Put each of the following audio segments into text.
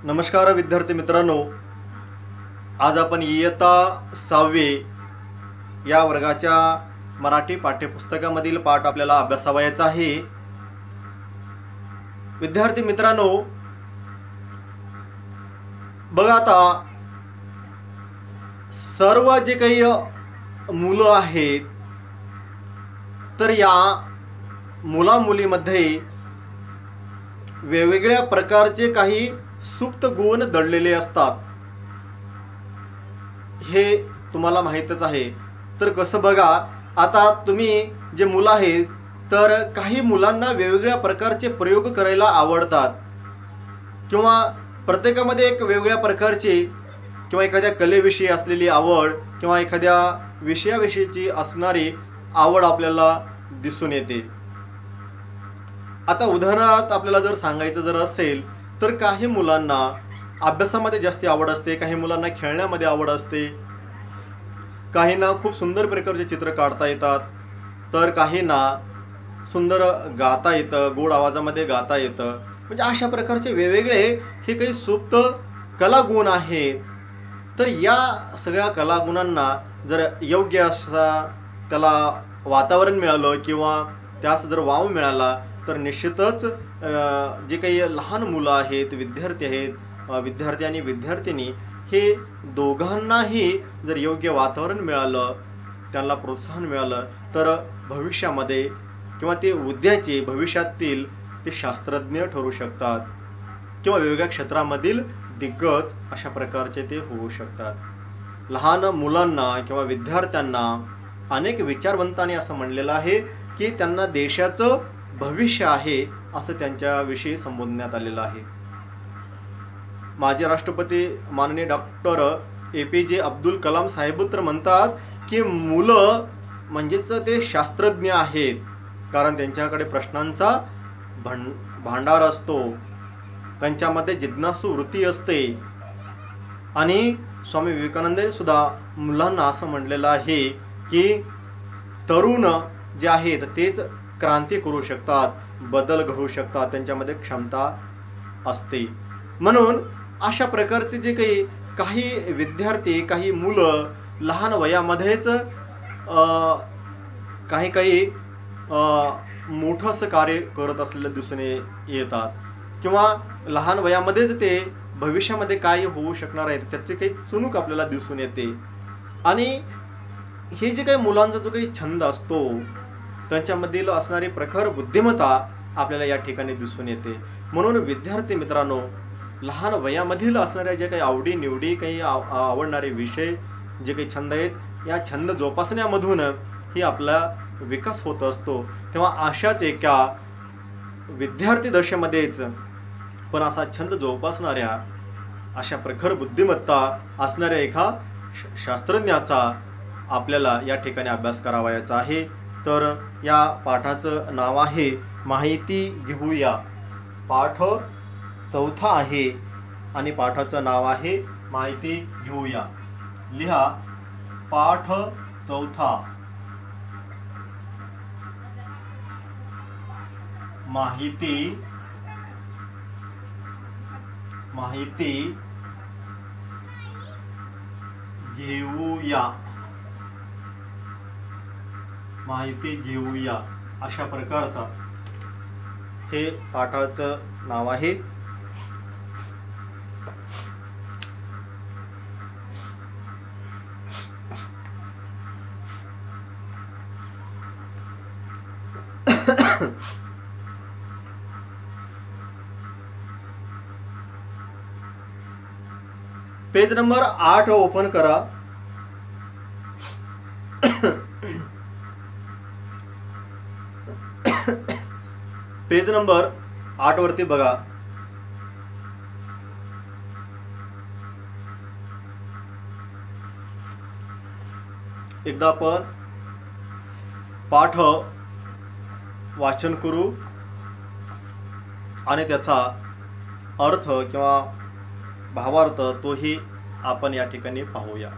नमस्कार विद्यार्थी मित्रांनो, आज आपण इयत्ता 6वी या वर्गाच्या मराठी पाठ्यपुस्तकामधील पाठ आपल्याला अभ्यासावयाचा आहे। विद्यार्थी मित्रांनो, बघा आता सर्व जे काही मुलं आहेत तर या मुला मुलीमध्ये वेगवेगळ्या प्रकारचे काही सुप्त गुण दडलेले असतात, हे तुम्हाला माहीतच आहे। तर कसं बघा, आता तुम्ही जे मुलं आहेत तर काही मुलांना वेगवेगळ्या प्रकारचे प्रयोग करायला आवडतात किंवा प्रत्येकामध्ये एक वेगवेगळ्या प्रकारची किंवा एखाद्या कलेविषयी असलेली आवड किंवा एखाद्या विषयाविषयीची असणारी आवड आपल्याला दिसून येते। आता उदाहरणार्थ आपल्याला जर सांगायचं जर असेल तर काही मुलांना अभ्यासामध्ये जास्त आवड असते, काही मुलांना खेळण्यामध्ये आवड असते, काहींना खूप सुंदर प्रकारचे चित्र काढता येतात, तर काहींना सुंदर गाता येतं, गोड आवाजामध्ये गाता येतं। म्हणजे अशा प्रकारचे वेगवेगळे हे काही सुप्त कलागुण आहेत। तर या सगळ्या कलागुणांना जर योग्य असा त्याला वातावरण मिळालं किंवा त्यास जर वाव मिळाला तर निश्चितच जे काही लहान मुलं आहेत, विद्यार्थी आहेत, विद्यार्थी आणि विद्यार्थिनी, हे दोघांनाही जर योग्य वातावरण मिळालं, त्यांना प्रोत्साहन मिळालं तर भविष्यामध्ये किंवा ते उद्याचे भविष्यातील ते शास्त्रज्ञ ठरू शकतात किंवा वेगवेगळ्या क्षेत्रामधील दिग्गज अशा प्रकारचे ते होऊ शकतात। लहान मुलांना किंवा विद्यार्थ्यांना अनेक विचारवंतांनी असं म्हणलेलं आहे की त्यांना देशाचं भविष्य आहे असं त्यांच्याविषयी संबोधण्यात आलेलं आहे। माजी राष्ट्रपती माननीय डॉक्टर APJ अब्दुल कलाम साहेब तर म्हणतात की मुलं म्हणजेच ते शास्त्रज्ञ आहेत, कारण त्यांच्याकडे प्रश्नांचा भांडार असतो, त्यांच्यामध्ये जिज्ञासू वृत्ती असते। आणि स्वामी विवेकानंदांनी सुद्धा मुलांना असं म्हणलेलं आहे की तरुण जे आहेत तेच क्रांती करू शकतात, बदल घडवू शकतात, त्यांच्यामध्ये क्षमता असते। म्हणून अशा प्रकारचे जे काही विद्यार्थी, काही मुलं लहान वयामध्येच काही मोठं असं कार्य करत असलेलं दिसून येतात किंवा लहान वयामध्येच ते भविष्यामध्ये काय होऊ शकणार आहे त्याचे काही चुणूक आपल्याला दिसून येते। आणि हे जे काही मुलांचा जो काही छंद असतो त्यांच्यामधील असणारी प्रखर बुद्धिमत्ता आपल्याला या ठिकाणी दिसून येते। म्हणून विद्यार्थी मित्रांनो, लहान वयामधील असणाऱ्या जे काही आवडी निवडी, काही आवडणारे विषय, जे काही छंद आहेत, या छंद जोपासण्यामधून ही आपला विकास होत असतो। तेव्हा अशाच एका विद्यार्थी दशेमध्येच पण असा छंद जोपासणाऱ्या, अशा प्रखर बुद्धिमत्ता असणाऱ्या एका शास्त्रज्ञाचा आपल्याला या ठिकाणी अभ्यास करावयाचा आहे। तर या पाठाचं नाव आहे माहिती घेऊया। पाठ 4 आहे आणि पाठाचं नाव आहे माहिती घेऊया। लिहा पाठ 4, माहिती घेऊया, माहिती घेऊया, अशा प्रकारचा हे पाठाचं नाव आहे। पेज नंबर 8 ओपन करा। पेज नंबर 8 वरती बघा। एकदा आपण पाठ वाचन करू आणि त्याचा अर्थ किंवा भावार्थ तोही आपण या ठिकाणी पाहूया।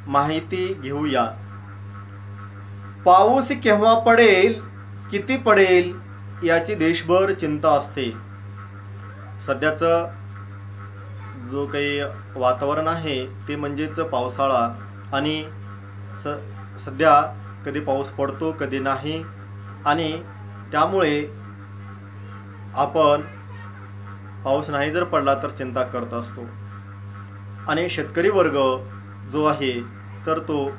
माहिती घेऊया। पाऊस केव्हा पडेल, किती पडेल याची देशभर चिंता असते। सध्याचं जो काही वातावरण आहे ते म्हणजेच पावसाळा, आणि सध्या कधी पाऊस पडतो कधी नाही, आणि त्यामुळे आपण पाऊस नाही जर पडला तर चिंता करत असतो. आणि शेतकरी वर्ग जो आहे तर तो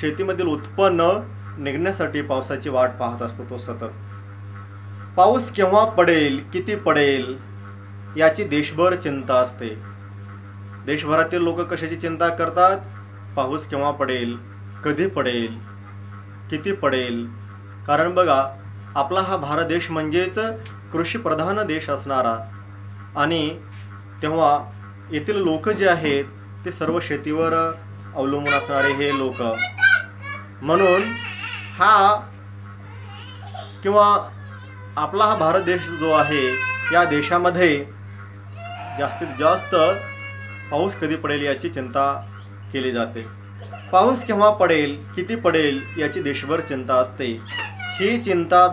शेतीमधील उत्पन्न निघण्यासाठी पावसाची वाट पाहत असतो. तो सतत पाऊस केव्हा पडेल, किती पडेल याची देशभर चिंता असते. देशभरातील लोक कशाची चिंता करतात? पाऊस केव्हा पडेल, कधी पडेल, किती पडेल. कारण बघा, आपला हा भारत देश म्हणजेच कृषीप्रधान देश असणारा, आणि तेव्हा येथील लोक जे आहेत ते सर्व शेतीवर अवलंबून असणारे हे लोक. म्हणून आपला हा भारत देश जो आहे, या देशामध्ये जास्तीत जास्त पाऊस कधी पडेल याची चिंता केली जाते. पाऊस केव्हा पडेल, किती पडेल याची देशभर चिंता असते. ही चिंता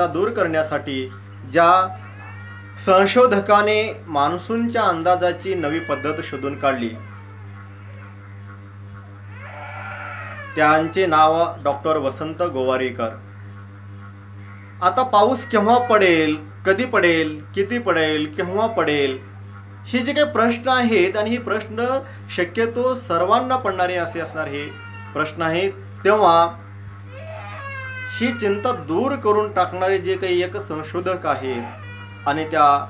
दूर करण्यासाठी ज्या संशोधकाने मान्सूनच्या अंदाजाची नवी पद्धत शोधून काढली, त्यांचे नाव डॉक्टर वसंत गोवारीकर. आता पाऊस केव्हा पडेल, कधी पडेल, किती पडेल, केव्हा पडेल, हे जे काही प्रश्न आहेत, आणि हे प्रश्न शक्यतो सर्वांना पडणारे असे असणार हे प्रश्न आहेत, तेव्हा ही चिंता दूर करून टाकणारे जे काही एक संशोधक आहेत, आणि त्या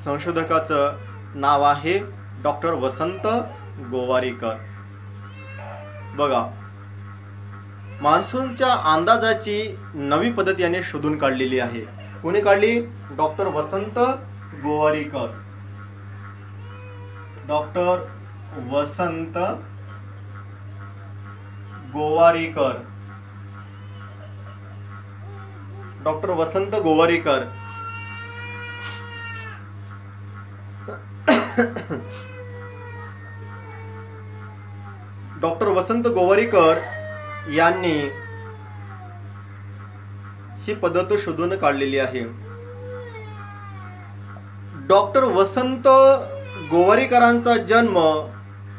संशोधकाचं नाव आहे डॉक्टर वसंत गोवारीकर. बघा, मान्सूनच्या अंदाजाची नवी पद्धत याने शोधून काढलेली आहे. कोणी काढली? डॉक्टर वसंत गोवारीकर. डॉक्टर वसंत गोवारीकर. डॉक्टर वसंत गोवारीकर डॉक्टर वसंत गोवारीकर यांनी ही पद्धत शोधून काढलेली आहे. डॉक्टर वसंत गोवारीकरांचा जन्म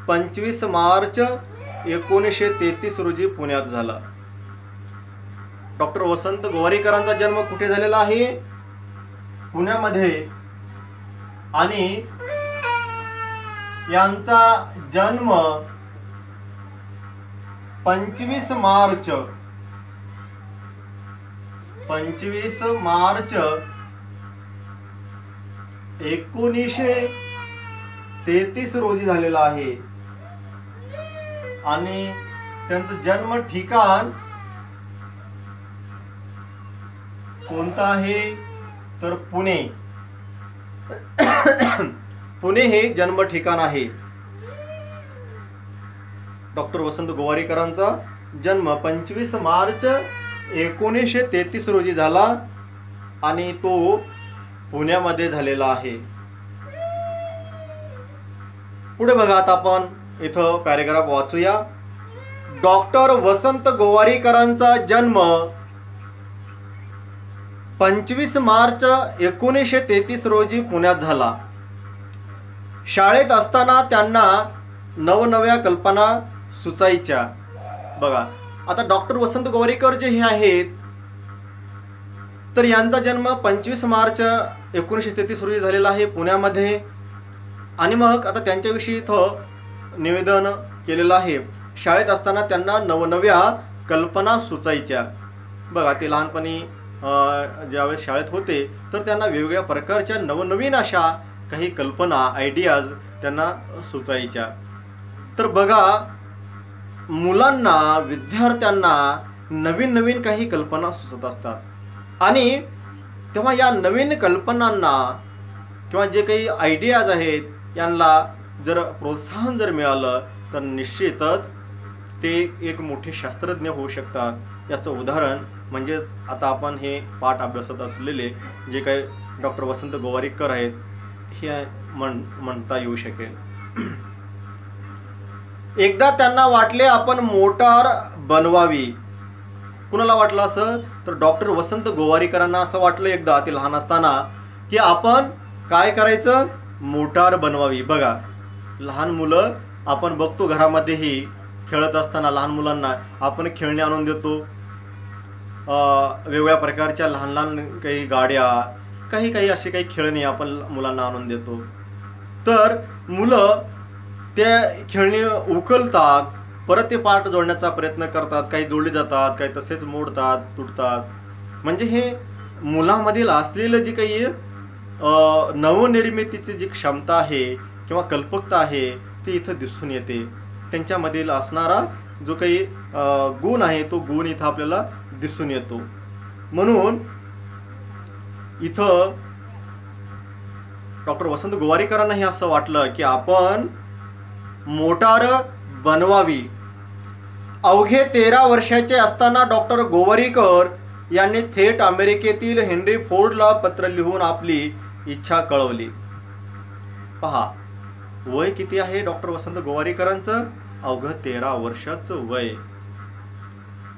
25 मार्च 1933 रोजी पुण्यात झाला. डॉक्टर वसंत गोवारीकरांचा जन्म कुठे झालेला आहे? पुण्यामध्ये. आणि यांचा जन्म 25 मार्च 1933 रोजी झालेला आहे. आणि त्यांचं जन्म ठिकाण कोणतं आहे तर पुणे. पुणे हे जन्म ठिकाण आहे. डॉक्टर वसंत गोवारीकरांचा जन्म 25 मार्च 1933 रोजी झाला, आणि तो पुण्यामध्ये झालेला आहे. पुढे बघा, आता आपण इथं पॅरेग्राफ वाचूया. डॉक्टर वसंत गोवारीकरांचा जन्म 25 मार्च 1933 रोजी पुण्यात झाला. शाळेत असताना त्यांना नवनव्या कल्पना सुचायच्या. बघा, आता डॉक्टर वसंत गोवारीकर जे हे आहेत, तर यांचा जन्म 25 मार्च 1933 रोजी झालेला आहे पुण्यामध्ये. आणि मग आता त्यांच्याविषयी इथं निवेदन केलेलं आहे. शाळेत असताना त्यांना नवनव्या कल्पना सुचायच्या. बघा, ते लहानपणी ज्यावेळेस शाळेत होते तर त्यांना वेगवेगळ्या प्रकारच्या नवनवीन अशा काही कल्पना, आयडियाज त्यांना सुचायच्या. तर बघा, मुलांना, विद्यार्थ्यांना नवीन नवीन काही कल्पना सुचत असतात, आणि तेव्हा या नवीन कल्पनांना किंवा जे काही आयडियाज आहेत यांना जर प्रोत्साहन जर मिळालं तर निश्चितच ते एक मोठे शास्त्रज्ञ होऊ शकतात. याचं उदाहरण म्हणजेच आता आपण हे पाठ अभ्यासत असलेले जे काही डॉक्टर वसंत गोवारीकर आहेत हे म्हणता येऊ शकेल. एकदा त्यांना वाटले आपण मोटार बनवावी. कुणाला वाटलं असं? तर डॉक्टर वसंत गोवारीकरांना असं वाटलं एकदा ते लहान असताना की आपण काय करायचं, मोटार बनवावी. बघा, लहान मुलं आपण बघतो घरामध्येही खेळत असताना लहान मुलांना आपण खेळणी आणून देतो, वेगवेगळ्या प्रकारच्या लहान लहान काही गाड्या, काही काही असे काही खेळणी आपण मुलांना आणून देतो. तर मुलं त्या खेळणी उकलतात, परत ते पार्ट जोडण्याचा प्रयत्न करतात, काही जोडले जातात, काही तसेच मोडतात, तुटतात. म्हणजे हे मुलामधील असलेलं जे काही नवनिर्मितीची जी क्षमता आहे किंवा कल्पकता आहे ती इथं दिसून येते. त्यांच्यामधील असणारा जो काही गुण आहे तो गुण इथं आपल्याला दिसून येतो. म्हणून इथं डॉक्टर वसंत गोवारीकरांनाही असं वाटलं की आपण मोटार बनवावी. अवघे 13 वर्षाचे असताना डॉक्टर गोवारीकर यांनी थेट अमेरिकेतील हेनरी फोर्डला पत्र लिहून आपली इच्छा कळवली. पहा, वय किती आहे डॉक्टर वसंत गोवारीकरांचं? अवघं 13 वर्षाचं वय.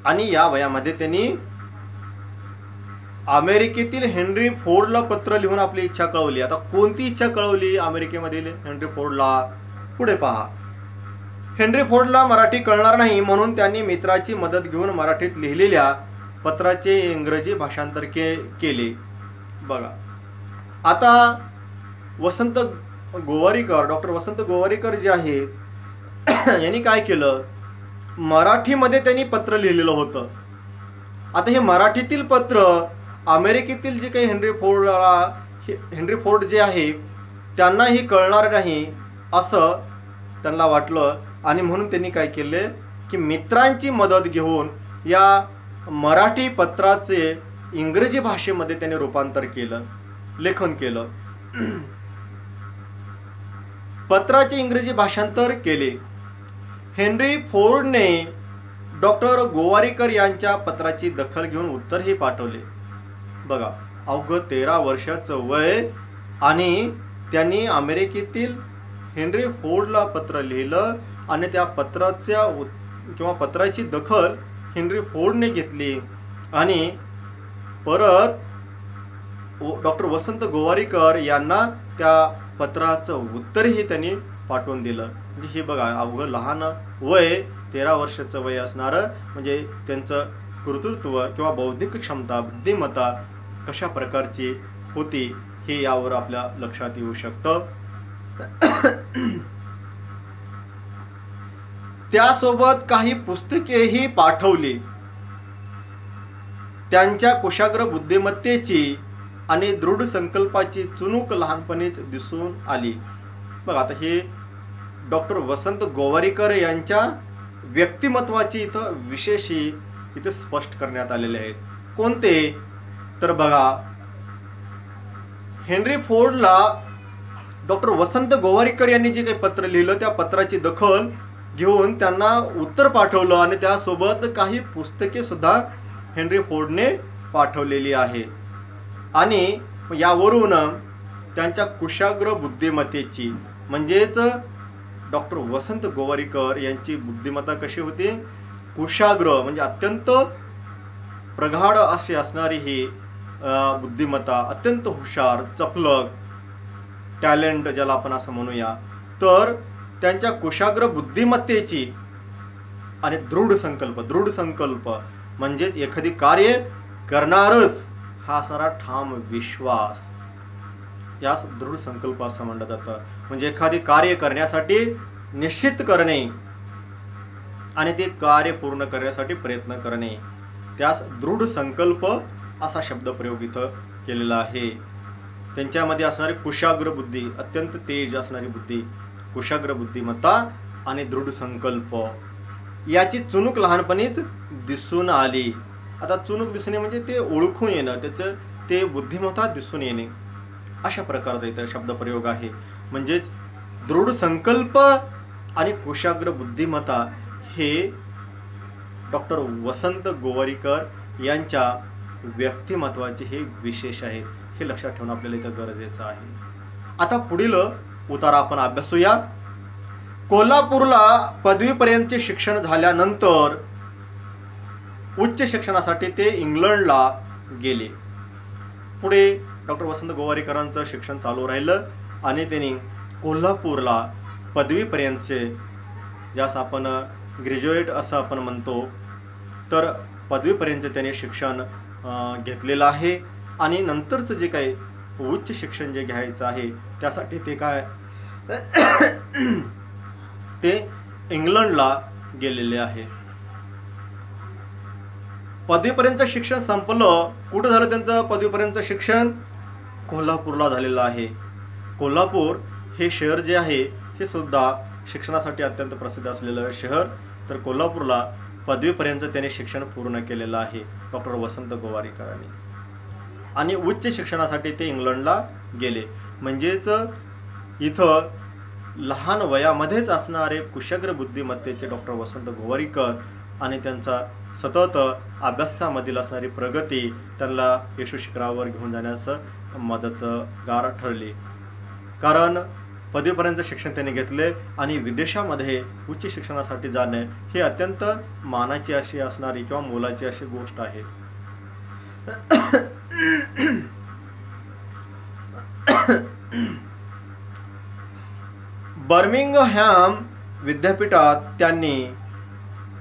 आणि या वयामध्ये त्यांनी अमेरिकेतील हेनरी फोर्डला पत्र लिहून आपली इच्छा कळवली. आता कोणती इच्छा कळवली अमेरिकेमधील हेनरी फोर्डला? पुढे पहा. हेनरी फोर्डला मराठी कळणार नाही म्हणून त्यांनी मित्राची मदत घेऊन मराठीत लिहिलेल्या पत्राचे इंग्रजी भाषांतर केले. बघा, आता वसंत गोवारीकर, डॉक्टर वसंत गोवारीकर जे आहेत यांनी काय केलं, मराठीमध्ये त्यांनी पत्र लिहिलेलं होतं. आता हे मराठीतील पत्र अमेरिकेतील जे काही हेनरी फोर्ड जे आहे त्यांनाही कळणार नाही असं त्यांना वाटलं. आणि म्हणून त्यांनी काय केले की मित्रांची मदत घेऊन या मराठी पत्राचे इंग्रजी भाषेमध्ये त्यांनी रूपांतर केलं, लेखन केलं, पत्राचे इंग्रजी भाषांतर केले. हेनरी फोर्डने डॉक्टर गोवारीकर यांच्या पत्राची दखल घेऊन उत्तरही पाठवले. बघा, अवघं 13 वर्षाचं वय आणि त्यांनी अमेरिकेतील हेनरी फोर्डला पत्र लिहिलं आणि त्या पत्राची दखल हेनरी फोर्डने घेतली आणि परत डॉक्टर वसंत गोवारीकर यांना त्या पत्राचं उत्तरही त्यांनी पाठवून दिलं. म्हणजे हे बघा, अवघं लहान वय, 13 वर्षाचं वय असणारं, म्हणजे त्यांचं कर्तृत्व किंवा बौद्धिक क्षमता, बुद्धिमत्ता कशा प्रकारची होती हे यावर आपल्या लक्षात येऊ शकतं. त्यासोबत काही पुस्तकेही पाठवली. त्यांच्या कुशाग्र बुद्धिमत्तेची आणि दृढ संकल्पाची चुणूक लहानपणीच दिसून आली. बघा, आता हे डॉक्टर वसंत गोवारीकर यांच्या व्यक्तिमत्वाची इथं विशेषही इथं स्पष्ट करण्यात आलेले आहेत. कोणते? तर बघा, हेनरी फोर्डला डॉक्टर वसंत गोवारीकर यांनी जे काही पत्र लिहिलं त्या पत्राची दखल घेऊन त्यांना उत्तर पाठवलं आणि त्यासोबत काही पुस्तके सुद्धा हेनरी फोर्डने पाठवलेली आहे. आणि यावरून त्यांच्या कुशाग्र बुद्धिमत्तेची, म्हणजेच डॉक्टर वसंत गोवारीकर यांची बुद्धिमत्ता कशी होती? कुशाग्र, म्हणजे अत्यंत प्रगाढ अशी असणारी ही बुद्धिमत्ता, अत्यंत हुशार, चपलक, टॅलेंट ज्याला आपण असं म्हणूया. तर त्यांच्या कुशाग्र बुद्धिमत्तेची आणि दृढ संकल्प म्हणजेच एखादी कार्य करणारच हा असणारा ठाम विश्वास, यास दृढ संकल्प असं म्हणलं जातं. म्हणजे एखादी कार्य करण्यासाठी निश्चित करणे आणि ते कार्य पूर्ण करण्यासाठी प्रयत्न करणे, त्यास दृढ संकल्प असा शब्दप्रयोग इथं केलेला आहे. त्यांच्यामध्ये असणारी कुशाग्र बुद्धी, अत्यंत तेज असणारी बुद्धी, कुशाग्र बुद्धिमत्ता आणि दृढ संकल्प याची चुणूक लहानपणीच दिसून आली. आता चुणूक दिसणे म्हणजे ते ओळखून येणं, त्याचं ते बुद्धिमत्ता दिसून येणे, अशा प्रकारचा इथं शब्दप्रयोग आहे. म्हणजेच दृढ संकल्प आणि कुशाग्र बुद्धिमत्ता हे डॉक्टर वसंत गोवारीकर यांच्या व्यक्तिमत्वाचे हे विशेष आहेत. हे लक्षात ठेवणं आपल्याला इथं गरजेचं आहे. आता पुढील उतारा आपण अभ्यासूया. कोल्हापूरला पदवीपर्यंतचे शिक्षण झाल्यानंतर उच्च शिक्षणासाठी ते इंग्लंडला गेले. पुढे डॉक्टर वसंत गोवारीकरांचं शिक्षण चालू राहिलं आणि त्यांनी कोल्हापूरला पदवीपर्यंतचे, ज्यास आपण ग्रॅज्युएट असं आपण म्हणतो, तर पदवीपर्यंत त्याने शिक्षण घेतलेलं आहे. आणि नंतरचं जे काही उच्च शिक्षण जे घ्यायचं आहे त्यासाठी ते काय ते इंग्लंडला गेलेले आहे. पदवीपर्यंतचं शिक्षण संपलं. कुठं झालं त्यांचं पदवीपर्यंतचं शिक्षण? कोल्हापूरला झालेलं आहे. कोल्हापूर हे शहर जे आहे हे सुद्धा शिक्षणासाठी अत्यंत प्रसिद्ध असलेलं शहर. तर कोल्हापूरला पदवीपर्यंत त्याने शिक्षण पूर्ण केलेलं आहे डॉक्टर वसंत गोवारीकरांनी. आणि उच्च शिक्षणासाठी ते इंग्लंडला गेले. म्हणजेच इथं लहान वयामध्येच असणारे कुशाग्र बुद्धिमत्तेचे डॉक्टर वसंत गोवारीकर आणि त्यांचा सतत अभ्यासामधील असणारी प्रगती त्यांना यशस्वी शिखरावर घेऊन जाण्यास मदतगार ठरली. कारण पदवीपर्यंतचं शिक्षण त्यांनी घेतले आणि विदेशामध्ये उच्च शिक्षणासाठी जाणे हे अत्यंत मानाची अशी असणारी किंवा मोलाची अशी गोष्ट आहे. बर्मिंगहॅम विद्यापीठात त्यांनी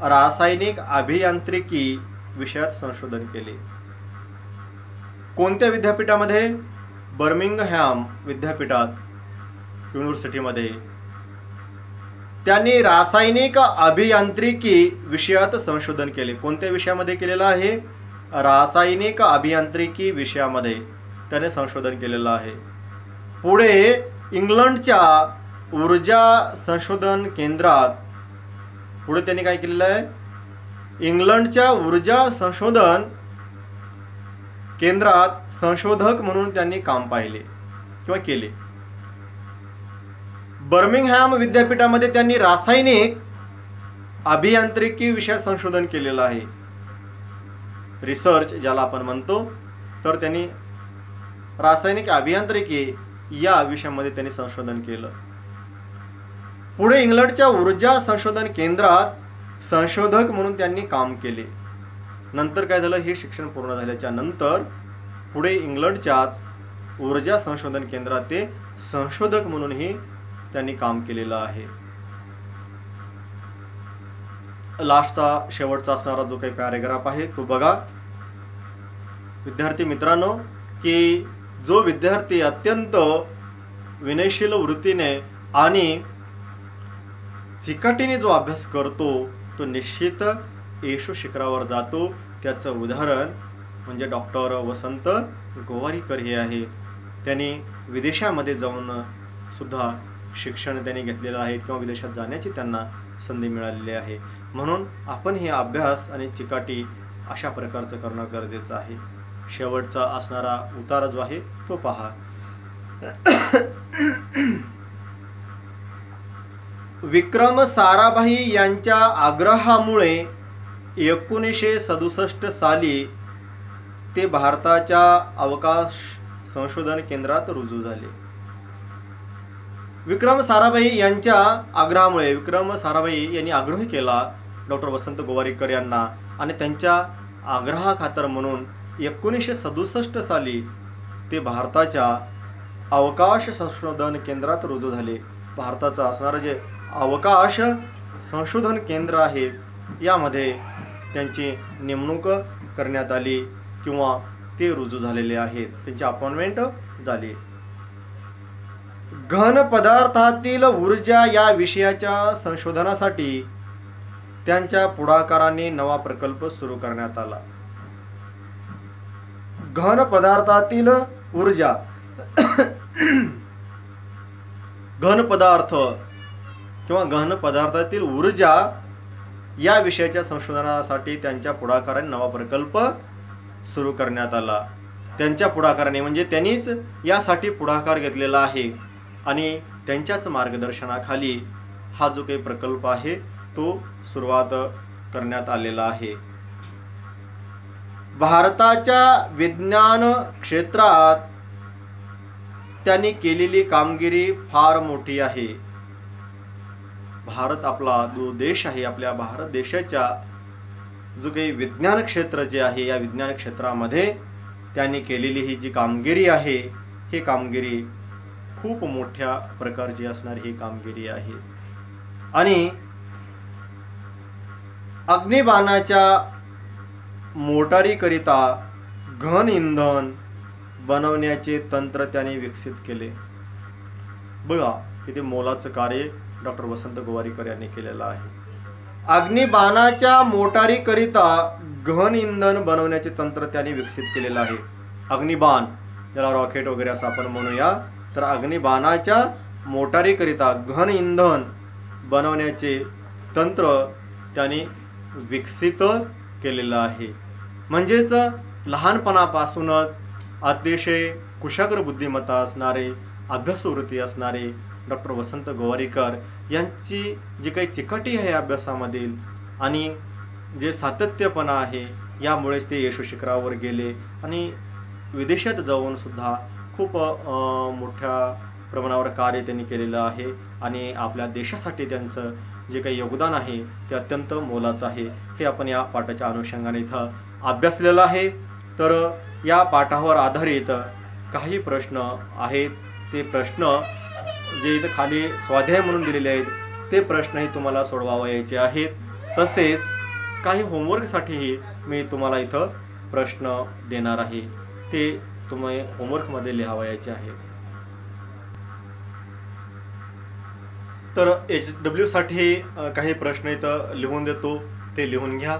रासायनिक अभियांत्रिकी विषयात संशोधन केले. कोणत्या विद्यापीठामध्ये? बर्मिंगहॅम विद्यापीठात, युनिव्हर्सिटीमध्ये त्यांनी रासायनिक अभियांत्रिकी विषयात संशोधन केले. कोणत्या विषयामध्ये केलेलं आहे? रासायनिक अभियांत्रिकी विषयामध्ये त्याने संशोधन केलेलं आहे. पुढे इंग्लंडच्या ऊर्जा संशोधन केंद्रात, पुढे त्यांनी काय केलेलं आहे? इंग्लंडच्या ऊर्जा संशोधन केंद्रात संशोधक म्हणून त्यांनी काम पाहिले किंवा केले. बर्मिंगहॅम विद्यापीठामध्ये त्यांनी रासायनिक अभियांत्रिकी विषयात संशोधन केलेलं आहे. रिसर्च ज्याला आपण म्हणतो, तर त्यांनी रासायनिक अभियांत्रिकी या विषयामध्ये त्यांनी संशोधन केलं. पुढे इंग्लंडच्या ऊर्जा संशोधन केंद्रात संशोधक म्हणून त्यांनी काम केले. नंतर काय झालं? हे शिक्षण पूर्ण झाल्याच्या नंतर पुढे इंग्लंडच्याच ऊर्जा संशोधन केंद्रात ते संशोधक म्हणूनही त्यांनी काम केलेलं आहे. लास्टचा शेवटचा असणारा जो काही पॅरेग्राफ आहे तो बघा. विद्यार्थी मित्रांनो, की जो विद्यार्थी अत्यंत विनयशील वृत्तीने आणि चिकाटीने जो अभ्यास करतो तो निश्चित यशस्वी शिखरावर जातो. त्याचं उदाहरण म्हणजे डॉक्टर वसंत गोवारीकर हे आहे. त्यांनी विदेशामध्ये जाऊन सुद्धा शिक्षण त्यांनी घेतलेलं आहे किंवा विदेशात जाण्याची त्यांना संधी मिळालेली आहे. म्हणून आपण हे अभ्यास आणि चिकाटी अशा प्रकारचं करणं गरजेचं आहे. शेवटचा असणारा उतारा जो आहे तो पहा. विक्रम साराभाई यांच्या आग्रहामुळे 1967 साली ते भारताच्या अवकाश संशोधन केंद्रात रुजू झाले. विक्रम साराभाई यांच्या आग्रहामुळे, विक्रम साराभाई यांनी आग्रह केला डॉक्टर वसंत गोवारीकर यांना आणि त्यांच्या आग्रहाखातर म्हणून 1967 साली ते भारताच्या अवकाश संशोधन केंद्रात रुजू झाले. भारताचं असणारं जे अवकाश संशोधन केंद्र आहे यामध्ये त्यांची नेमणूक करण्यात आली किंवा ते रुजू झालेले आहेत, त्यांची अपॉइंटमेंट झाली. घन पदार्थातील ऊर्जा या विषयाच्या संशोधनासाठी त्यांच्या पुढाकाराने नवा प्रकल्प सुरू करण्यात आला. घन पदार्थातील ऊर्जा घन पदार्थ किंवा घन पदार्थातील ऊर्जा या विषयाच्या संशोधनासाठी त्यांच्या पुढाकाराने नवा प्रकल्प सुरू करण्यात आला. त्यांच्या पुढाकाराने म्हणजे त्यांनीच यासाठी पुढाकार घेतलेला आहे आणि त्यांच्याच मार्गदर्शनाखाली हा जो काही प्रकल्प आहे तो सुरुवात करण्यात आलेला आहे. भारताच्या विज्ञान क्षेत्रात त्यांनी केलेली कामगिरी फार मोठी आहे. भारत आपला जो देश आहे, आपल्या भारत देशाच्या जो काही विज्ञान क्षेत्र जे आहे, या विज्ञान क्षेत्रामध्ये त्यांनी केलेली ही जी कामगिरी आहे, ही कामगिरी खूप मोठ्या प्रकारची असणारी ही कामगिरी आहे. आणि अग्निबाणाच्या मोटारीकरिता घन इंधन बनवण्याचे तंत्र त्याने विकसित केले. बघा किती मोलाचं कार्य डॉक्टर वसंत गोवारीकर यांनी केलेलं आहे. अग्निबाणाच्या मोटारीकरिता घन इंधन बनवण्याचे तंत्र त्याने विकसित केलेलं आहे. अग्निबाण ज्याला रॉकेट वगैरे असं आपण म्हणूया, तर अग्निबाणाच्या मोटारीकरिता घन इंधन बनवण्याचे तंत्र त्याने विकसित केलेलं आहे. म्हणजेच लहानपणापासूनच अतिशय कुशाग्र बुद्धिमत्ता असणारे, अभ्यासवृत्ती असणारे डॉक्टर वसंत गोवारीकर यांची जी काही चिकाटी आहे अभ्यासामधील आणि जे सातत्यपणा आहे, यामुळेच ते यश शिखरावर गेले आणि विदेशात जाऊन सुद्धा खूप मोठ्या प्रमाणावर कार्य त्यांनी केलेलं आहे. आणि आपल्या देशासाठी त्यांचं जे काही योगदान आहे ते अत्यंत मोलाचं आहे. हे आपण या पाठाच्या अनुषंगाने इथं अभ्यासलेलं आहे. तर या पाठावर आधारित काही प्रश्न आहेत. ते प्रश्न जे इथं खाली स्वाध्याय म्हणून दिलेले आहेत, ते प्रश्नही तुम्हाला सोडवायचे आहेत. तसेच काही होमवर्कसाठीही मी तुम्हाला इथं प्रश्न देणार आहे, ते तुम्ही होमवर्कमध्ये लिहावयाचे आहेत. तर HW साठी काही प्रश्न इथं लिहून देतो, ते लिहून घ्या.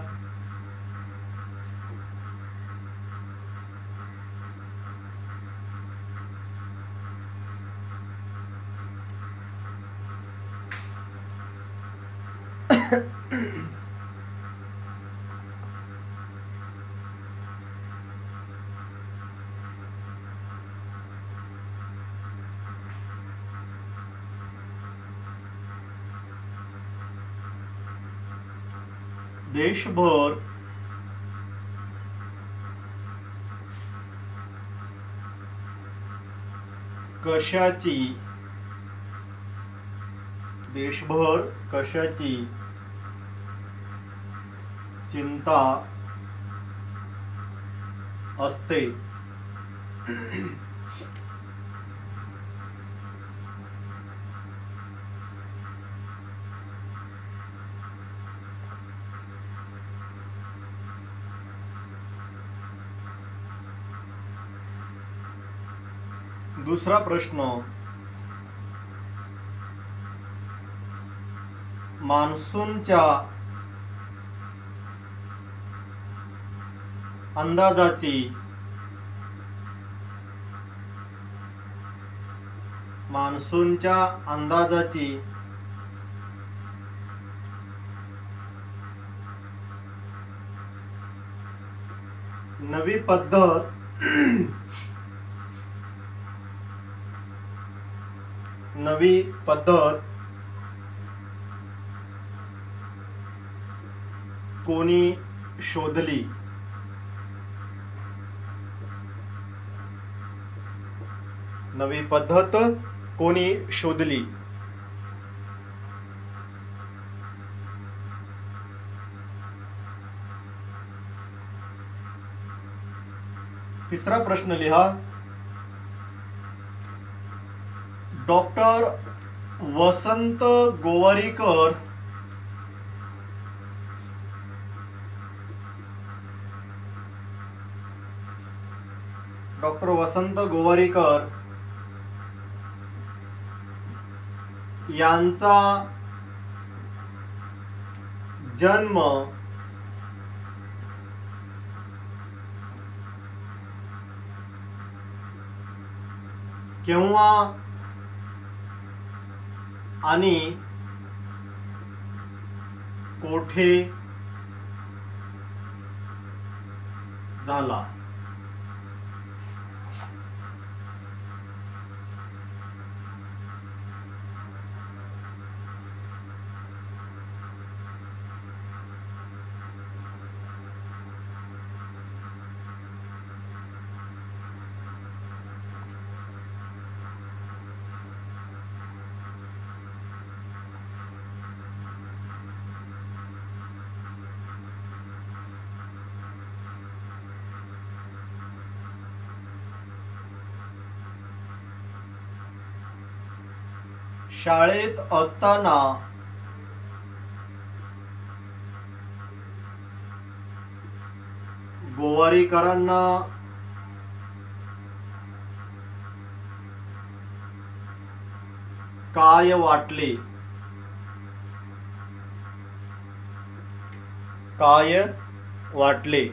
देशभर कशाची चिंता असते? दुसरा प्रश्न, मान्सूनच्या अंदाजाची नवी पद्धत कोणी शोधली? नवी पद्धत कोणी शोधली? तिसरा प्रश्न लिहा, डॉक्टर वसंत गोवारीकर यांचा जन्म केव्हा आणि कोठे झाला? शाळेत असताना गोवारीकरांना काय वाटले? काय वाटले?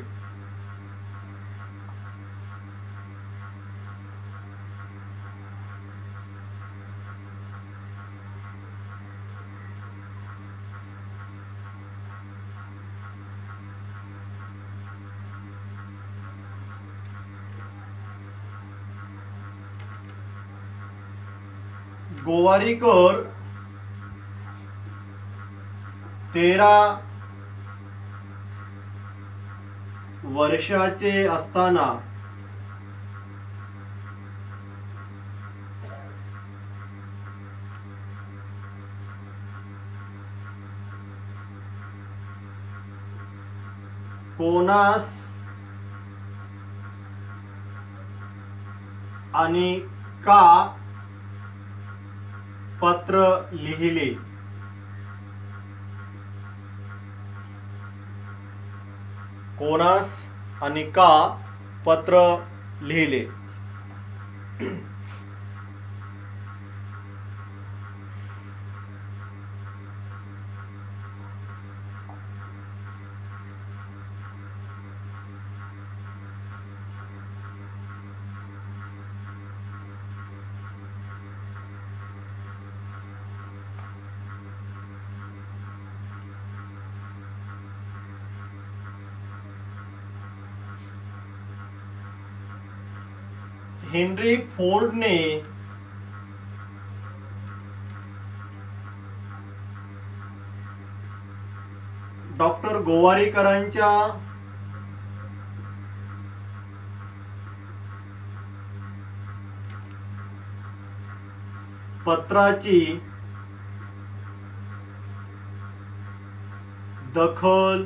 गोवारीकर 13 वर्षाचे असताना कोणास आणि का पत्र लिहिले? कोणास आणि का पत्र लिहिले? हेनरी फोर्डने डॉक्टर गोवारीकरांच्या पत्राची दखल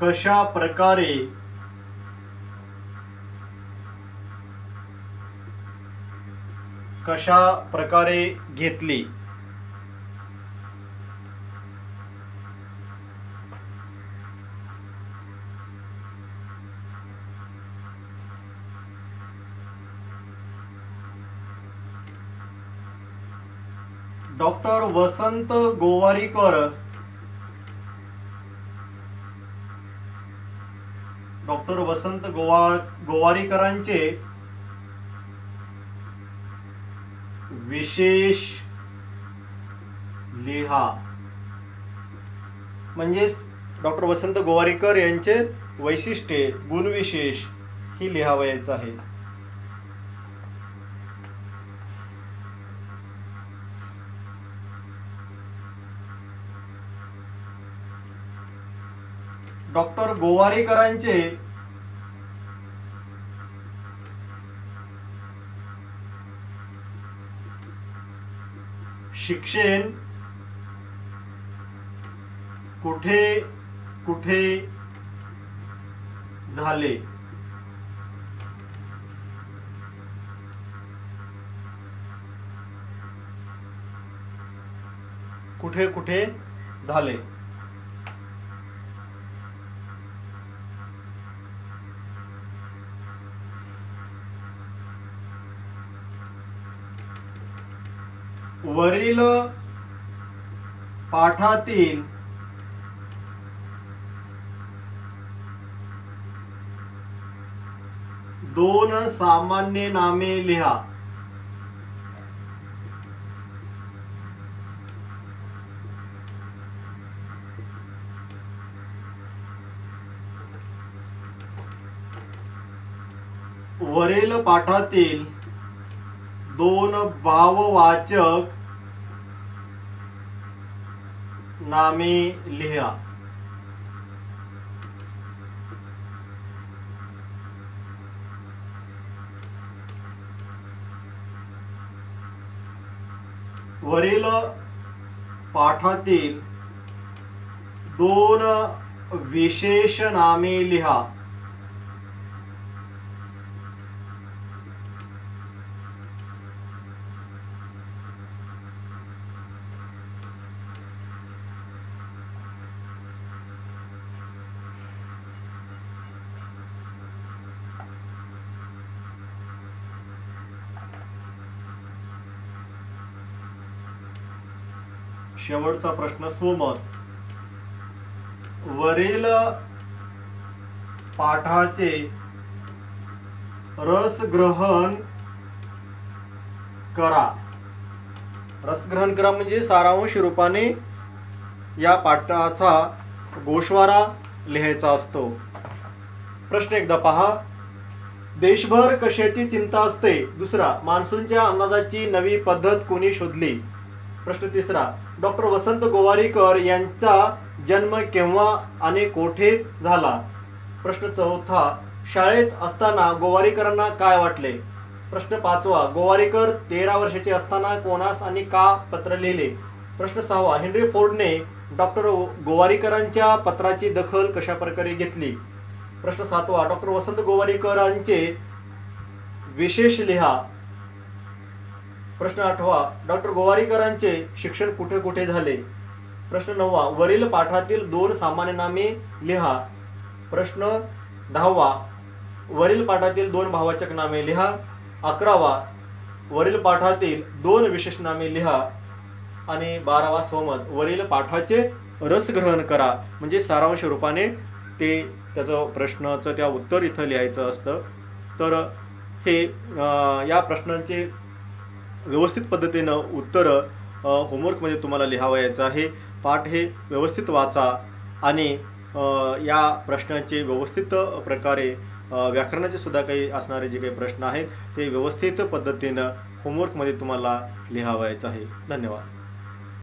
कशा प्रकारे घेतली? डॉक्टर वसंत गोवारीकर गोवारीकरांचे विशेष लिहा. म्हणजेच डॉक्टर वसंत गोवारीकर यांचे वैशिष्ट्ये, गुणविशेष ही लिहावयाचं आहे. डॉक्टर गोवारीकरांचे शिक्षण कुठे कुठे झाले? कुठे कुठे झाले? वरील पाठातील दोन सामान्य नामे लिहा. वरील पाठातील दोन भाववाचक नामे लिहा. वरील पाठातील दोन विशेष नामे लिहा. शेवटचा प्रश्न सोमत. वरील पाठाचे रसग्रहण करा. रसग्रहण करा म्हणजे सारांश रूपाने या पाठाचा गोषवारा लिहायचा असतो. प्रश्न एकदा पहा. देशभर कशाची चिंता असते? दुसरा, मान्सूनच्या अंदाजाची नवी पद्धत कोणी शोधली? प्रश्न तिसरा, डॉक्टर वसंत गोवारीकर यांचा जन्म केव्हा आणि कोठे झाला? प्रश्न चौथा, शाळेत असताना गोवारीकरांना काय वाटले? प्रश्न पाचवा, गोवारीकर 13 वर्षाचे असताना कोणास आणि का पत्र लिहिले? प्रश्न सहावा, हेनरी फोर्डने डॉक्टर गोवारीकरांच्या पत्राची दखल कशा प्रकारे घेतली? प्रश्न सातवा, डॉक्टर वसंत गोवारीकरांचे विशेष लिहा. प्रश्न आठवा, डॉक्टर गोवारीकरांचे शिक्षण कुठे कुठे झाले? प्रश्न नववा, वरील पाठातील 2 सामान्य नामे लिहा. प्रश्न 10वा, वरील पाठातील 2 भाववाचक नामे लिहा. 11वा, वरील पाठातील 2 विशेष नामे लिहा. आणि 12वा सोमत, वरील पाठाचे रसग्रहण करा म्हणजे सारांश रूपाने ते त्याचं प्रश्नाचं त्या उत्तर इथं लिहायचं असतं. तर हे या प्रश्नांचे व्यवस्थित पद्धतीनं उत्तरं होमवर्कमध्ये तुम्हाला लिहावयाचं आहे. पाठ हे व्यवस्थित वाचा आणि या प्रश्नांचे व्यवस्थित प्रकारे व्याकरणाचे सुद्धा काही असणारे जे काही प्रश्न आहेत ते व्यवस्थित पद्धतीनं होमवर्कमध्ये तुम्हाला लिहावयाचं आहे. धन्यवाद.